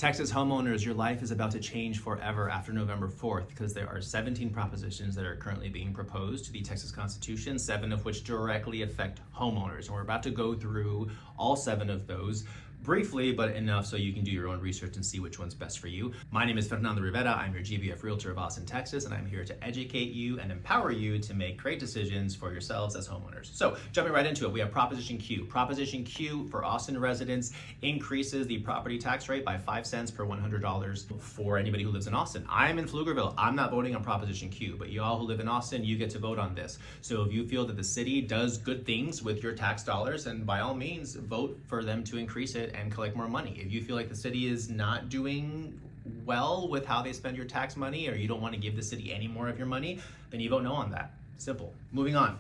Texas homeowners, your life is about to change forever after November 4th because there are 17 propositions that are currently being proposed to the Texas Constitution, 7 of which directly affect homeowners. And we're about to go through all 7 of those briefly, but enough so you can do your own research and see which one's best for you. My name is Fernando Rivera. I'm your GVF Realtor of Austin, Texas, and I'm here to educate you and empower you to make great decisions for yourselves as homeowners. So jumping right into it, we have Proposition Q. Proposition Q for Austin residents increases the property tax rate by 5 cents per $100 for anybody who lives in Austin. I'm in Pflugerville. I'm not voting on Proposition Q, but you all who live in Austin, you get to vote on this. So if you feel that the city does good things with your tax dollars, then by all means, vote for them to increase it and collect more money. If you feel like the city is not doing well with how they spend your tax money, or you don't want to give the city any more of your money, then you vote no on that. Simple. Moving on.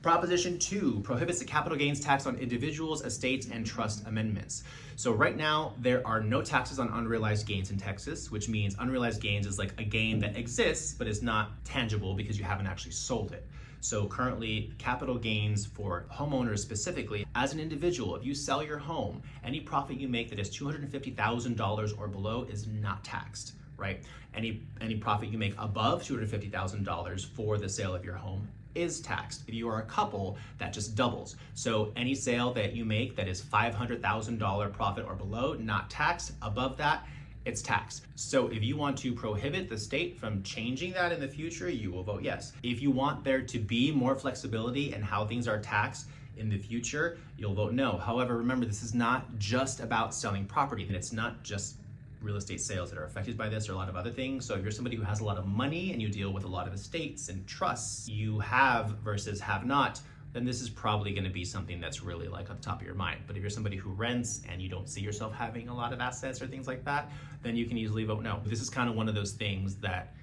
Proposition 2 prohibits the capital gains tax on individuals, estates, and trust amendments. So right now, there are no taxes on unrealized gains in Texas, which means unrealized gains is like a gain that exists, but is not tangible because you haven't actually sold it. So currently, capital gains for homeowners specifically, as an individual, if you sell your home, any profit you make that is $250,000 or below is not taxed, right? Any profit you make above $250,000 for the sale of your home is taxed. If you are a couple, that just doubles. So any sale that you make that is $500,000 profit or below, not taxed. Above that, it's taxed. So if you want to prohibit the state from changing that in the future, you will vote yes. If you want there to be more flexibility in how things are taxed in the future, you'll vote no. However, remember, this is not just about selling property, and it's not just real estate sales that are affected by this, or a lot of other things. So if you're somebody who has a lot of money and you deal with a lot of estates and trusts you have versus have not, then this is probably going to be something that's really like on top of your mind. But if you're somebody who rents and you don't see yourself having a lot of assets or things like that, then you can easily vote no. This is kind of one of those things that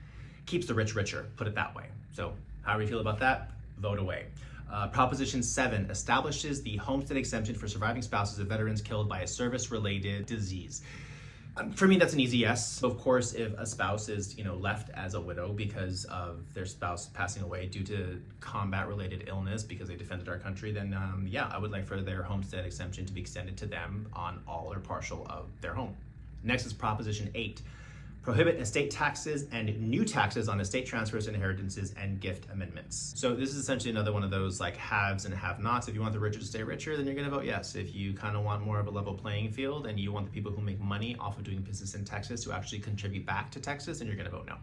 keeps the rich richer, put it that way. So however you feel about that, vote away. Proposition 7 establishes the homestead exemption for surviving spouses of veterans killed by a service-related disease. For me, that's an easy yes. Of course, if a spouse is, left as a widow because of their spouse passing away due to combat-related illness because they defended our country, then I would like for their homestead exemption to be extended to them on all or partial of their home. Next is Proposition 8. Prohibit estate taxes and new taxes on estate transfers, inheritances, and gift amendments. So this is essentially another one of those like haves and have-nots. If you want the rich to stay richer, then you're gonna vote yes. If you kind of want more of a level playing field and you want the people who make money off of doing business in Texas to actually contribute back to Texas, then you're gonna vote no.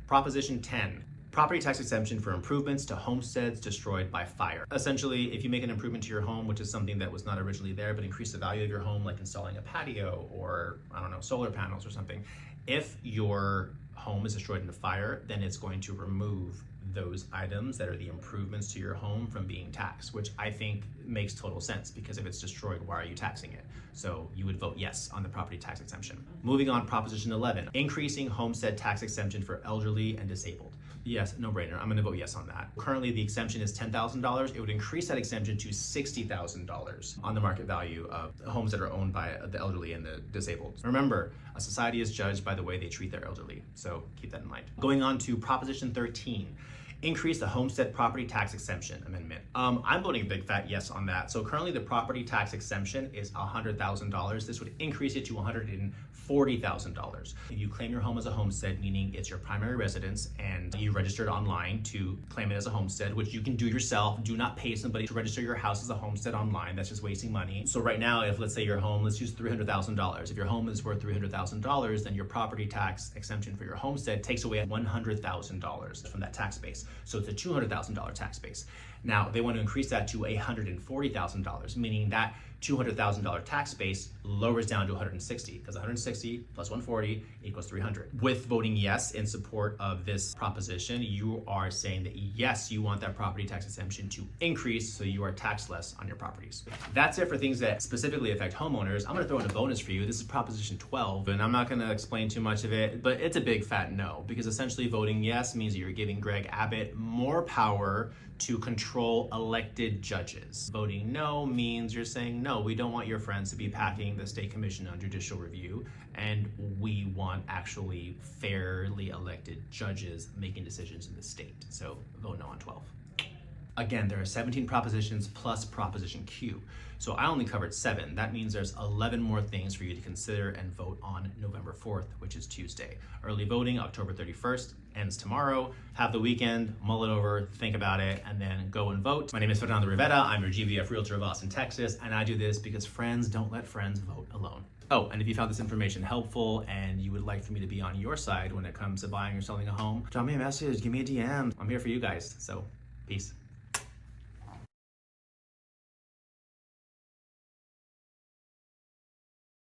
Proposition 10. Property tax exemption for improvements to homesteads destroyed by fire. Essentially, if you make an improvement to your home, which is something that was not originally there, but increase the value of your home, like installing a patio or, solar panels or something, if your home is destroyed in a fire, then it's going to remove those items that are the improvements to your home from being taxed, which I think makes total sense, because if it's destroyed, why are you taxing it? So you would vote yes on the property tax exemption. Moving on, Proposition 11, increasing homestead tax exemption for elderly and disabled. Yes, no brainer. I'm gonna vote yes on that. Currently, the exemption is $10,000. It would increase that exemption to $60,000 on the market value of homes that are owned by the elderly and the disabled. Remember, a society is judged by the way they treat their elderly, so keep that in mind. Going on to Proposition 13, increase the homestead property tax exemption amendment. I'm voting a big fat yes on that. So currently the property tax exemption is $100,000. This would increase it to $140,000. If you claim your home as a homestead, meaning it's your primary residence and you registered online to claim it as a homestead, which you can do yourself. Do not pay somebody to register your house as a homestead online. That's just wasting money. So right now, if let's say your home, let's use $300,000. If your home is worth $300,000, then your property tax exemption for your homestead takes away $100,000 from that tax base. So it's a $200,000 tax base. Now they want to increase that to $140,000, meaning that $200,000 tax base lowers down to 160, because 160 plus 140 equals 300. With voting yes in support of this proposition, you are saying that yes, you want that property tax exemption to increase so you are taxed less on your properties. That's it for things that specifically affect homeowners. I'm gonna throw in a bonus for you. This is Proposition 12, and I'm not gonna explain too much of it, but it's a big fat no, because essentially voting yes means that you're giving Greg Abbott more power to control elected judges. Voting no means you're saying, no, we don't want your friends to be packing the State Commission on Judicial Review, and we want actually fairly elected judges making decisions in the state. So vote no on 12. Again, there are 17 propositions plus Proposition Q. So I only covered 7. That means there's 11 more things for you to consider and vote on November 4th, which is Tuesday. Early voting, October 31st, ends tomorrow. Have the weekend, mull it over, think about it, and then go and vote. My name is Fernando Rivera. I'm your GVF Realtor of Austin, Texas, and I do this because friends don't let friends vote alone. Oh, and if you found this information helpful and you would like for me to be on your side when it comes to buying or selling a home, drop me a message, give me a DM. I'm here for you guys, so peace.